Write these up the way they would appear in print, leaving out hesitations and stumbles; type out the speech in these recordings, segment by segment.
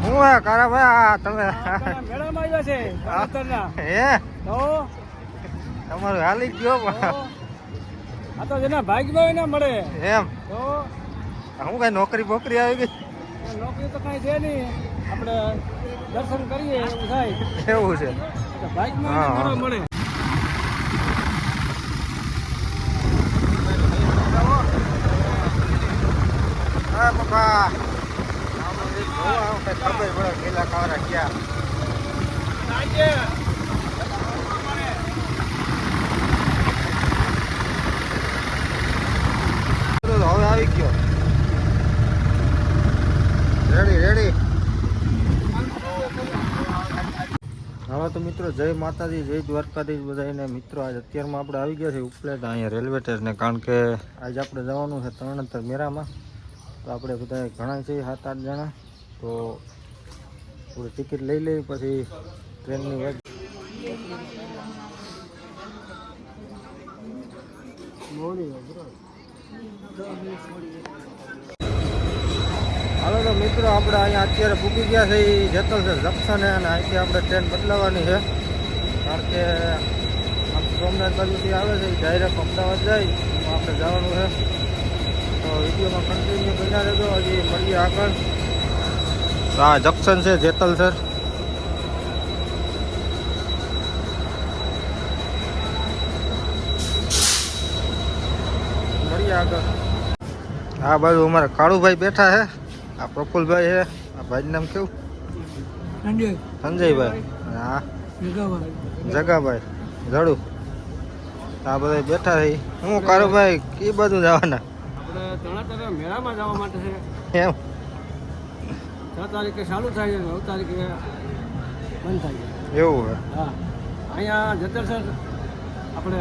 હું હે કારા ભાઈ તમે મેળામાં આવ્યા છે કાતરના. હે તો તમારું હાલી ગયો આ તો જેના ભાગ્યમાં ના મળે. એમ તો હું કઈ નોકરી બોકરી આવી ગઈ નોકરી તો કાંઈ છે નહીં, આપણે દર્શન કરીએ એવું થાય. એવું છે ભાગ્યમાં હા, ના હા. મળે. હા પપ્પા કઈ ખબર પડે પેલા કાવરા ક્યાં હવે આવી ગયો રેડી રેડી. હવે તો મિત્રો જય માતાજી જય દ્વારકાધીશ બધાને મિત્રો આજ અત્યારમાં આપણે આવી ગયા છે ઉપલેટ અહીંયા રેલવે સ્ટેશને, કારણ કે આજે આપણે જવાનું છે તરણેતર મેળામાં. તો આપણે બધા ઘણા છે 7-8 જણા, તો થોડી ટિકિટ લઈ લઈ પછી ટ્રેનની વેગ. હાલો તો મિત્રો આપણે અહીંયા અત્યારે પૂકી ગયા છે એ જેતલ છે જંક્શન, અને અહીંથી આપણે ટ્રેન બદલાવાની છે, કારણ કે આમ સોમનાથ બાજુથી આવે છે એ ડાયરેક્ટ અમદાવાદ જાય તો આપણે જવાનું છે. તો વિડીયોમાં કન્ટિન્યુ બના રહેજો, હજી મળીએ આગળ. તો આ જંક્શન છે જેતલ સર. મળીએ આગળ. આ બાજુ અમારા કાળુભાઈ બેઠા છે, આ પ્રફુલભાઈ છે, આ ભાઈનું નામ કેવું સંજયભાઈ, હા જગાભાઈ જડુ. આ બધા બેઠા છે. હું કાળુભાઈ એ બાજુ જવાના આપણે તરણેતર મેળામાં જવા માટે છે. એમ 6 તારીખે ચાલુ થાય છે, 9 તારીખે બંધ થાય છે. એવું છે. હા, અહીંયા જતરસર આપણે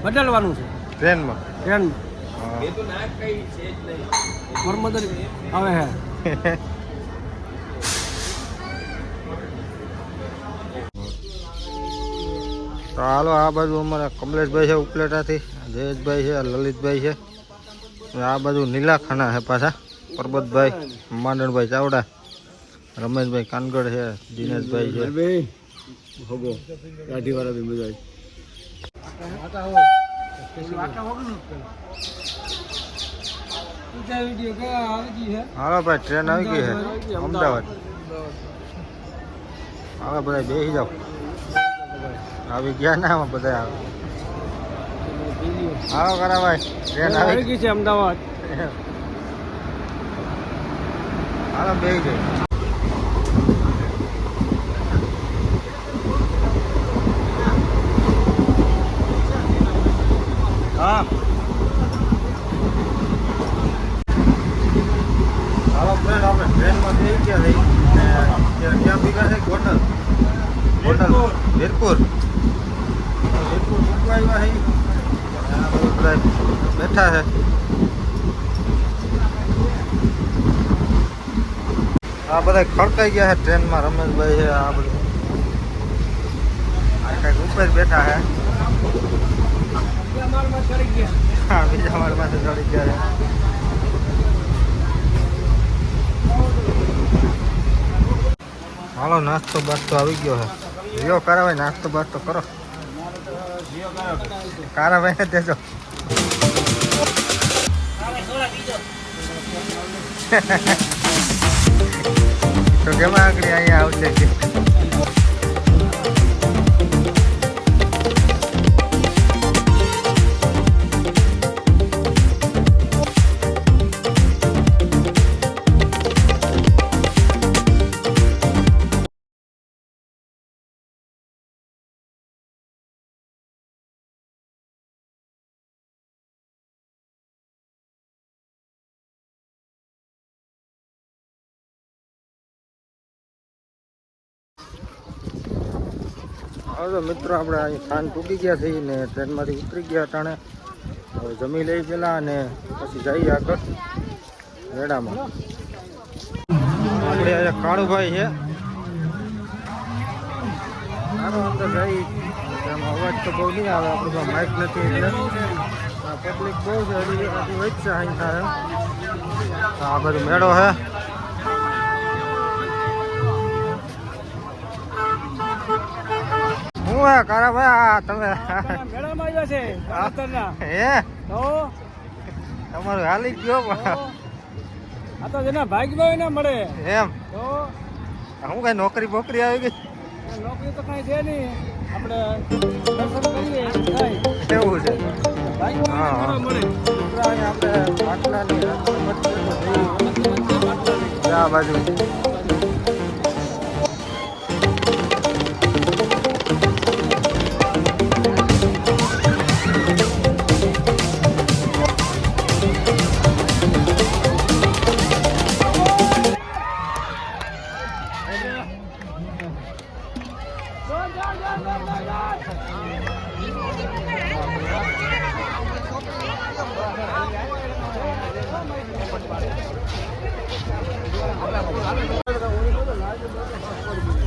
બદલવાનું છે ટ્રેનમાં. ટ્રેનમાં. પોરબંદર આવે છે. તો હાલો આ બાજુ અમારા કમલેશભાઈ છે ઉપલેટાથી, જયેશભાઈ છે, લલિતભાઈ છે, આ બાજુ નીલાખાના છે પાછા પરબતભાઈ, માંડણભાઈ ચાવડા, રમેશભાઈ કાનગડ છે, દિનેશભાઈ છે. હાલો ભાઈ ટ્રેન આવી ગઈ છે અમદાવાદ. હવે બધા બેસી જાઓ. આવી ગયા ને આમાં બધા આવે. હાલો કરા ભાઈ ટ્રેન આવી ગઈ છે અમદાવાદ. હાલો બેસી જાય. હા હાલો ફ્રેન્ડ આપણે ટ્રેનમાં બેસી ગયા રહી ને અત્યારે ક્યાં ભેગા છે? હોટલ વીરપુર મૂકવા આવ્યા છે. આ બધું બધા બેઠા છે. આ બધા ખડકાઈ ગયા છે ટ્રેનમાં. રમેશભાઈ છે, આ બધું આ કંઈક ઉપર બેઠા છે. હા બીજા માળમાંથી ચડી ગયા છે. હાલો નાસ્તો બાસ્તો આવી ગયો છે. રિયો કારાભાઈ નાસ્તો બાસ્તો કરો. કારાભાઈ ને દેજો. તો કેમાં આગળ અહીંયા આવશે કે હવે તો મિત્રો આપણે અહીં ખાન તૂટી ગયા છીએ ને ટ્રેનમાંથી ઉતરી ગયા અટાણે. હવે જમી લઈ પેલા અને પછી જઈએ આગળ મેળામાં. આપણે આજે કાળુભાઈ છે, સારો અંદર જઈ. એમાં અવાજ તો બહુ નહીં આવે, આપણે તો માઇક નથી એટલે પબ્લિક બહુ છે. હજી વધશે અહીં થાય આ બધું મેળો હે. હું હે કારા ભાઈ આ તમે મેળામાં આવ્યા છે કાતરના. હે તો તમારું હાલી ગયો પણ. આ તો જેના ભાગ્યમાં હોય ને મળે. એમ તો હું કઈ નોકરી બોકરી આવી ગઈ નોકરી તો કઈ છે નહીં. આપણે દર્શન કરીએ થાય. એવું છે. ભાગ્યમાં હા, હોય ને મળે. અહીંયા આપણે પાટલાની રમત આ બાજુ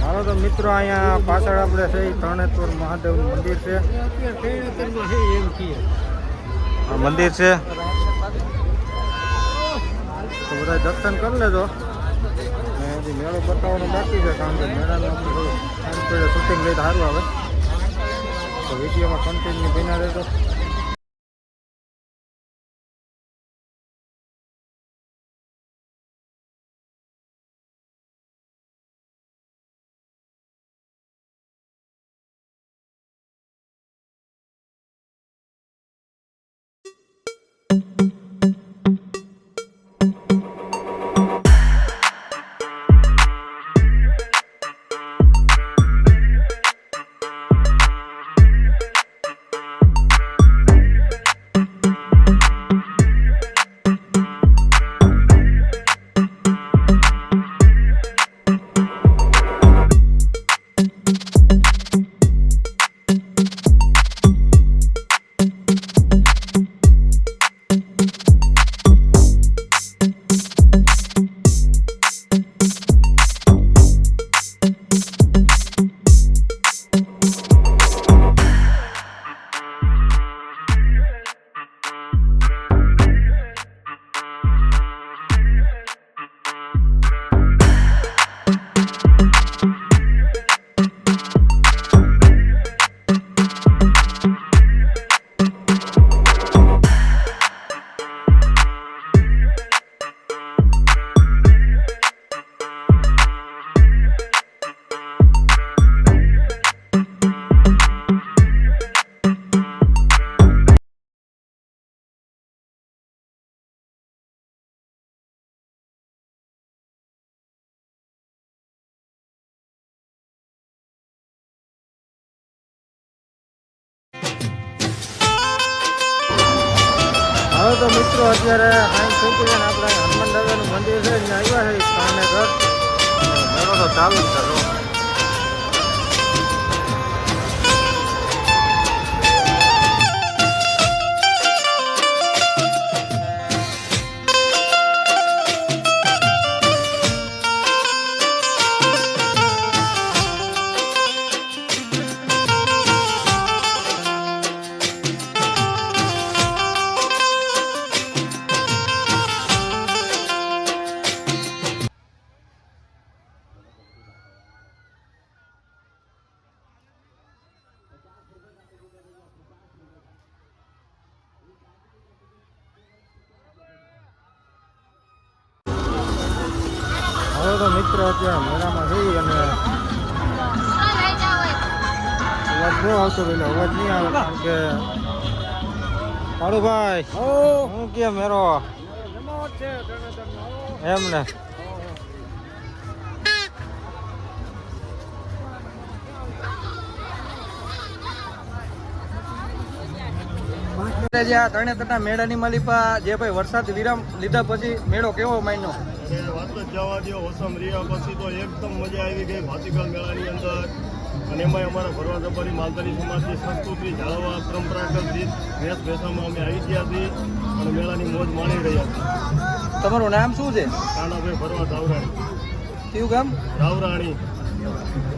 હાલો તો મિત્રો અહીંયા પાછળ આપણે છે ઈ તરણેતર મહાદેવનું મંદિર છે. આ મંદિર છે તો બધા દર્શન કરી લેજો. ને હજી મેળો બતાવવાનો બાકી છે કારણ કે મેળાનું થોડું શૂટિંગ લઈ તો સારું આવે તો વિડીયોમાં કન્ટિન્યુ બના રહેજો. હવે તો મિત્રો અત્યારે સાંજ થઈ ગઈ અને આપણે હનુમાન દાદાનું મંદિર છે ત્યાં આવ્યા છે તરણેતર. મેળો તો ચાલુ જ છે. હવે તો મિત્રો અત્યારે મેળામાં જઈ અને અવાજ બહુ આવતો પેલો અવાજ નહીં આવે કારણ કે કાળુભાઈ હું કે મેરો જમાવટ છે તરણેતરનો. એમ ને જે આ તરણેતરના મેળાની માલિપા જે ભાઈ વરસાદ વિરામ લીધા પછી મેળો કેવો માન્યો? વાત જ જવા દો. ઓસમ રહ્યા પછી તો એકદમ મજા આવી ગઈ ભાતીગળ મેળાની અંદર. અને એમાં અમારા ભરવા જબારી માલધારી સમાજની સંસ્કૃતિ જાળવવા પરંપરાગત રીત વેશભૂષામાં અમે આવી ગયા છીએ અને મેળાની મોજ માણી રહ્યા છીએ. તમારું નામ શું છે? કાનાભાઈ ભરવા ધાવરાણી. કયું ગામ? ધાવરાણી.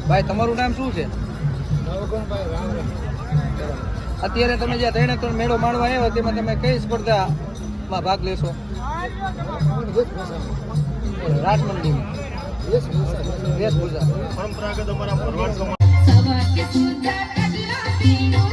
ભાઈ તમારું નામ શું છે? અત્યારે તમે જે તરણેતર મેળો માણવા આવ્યો તેમાં તમે કઈ સ્પર્ધામાં ભાગ લેશો? રાજમંડળીમાં વેશભૂષા પરંપરાગત અમારા ભરવાડ સમાજ સવા કે સુધા કટલા પીનો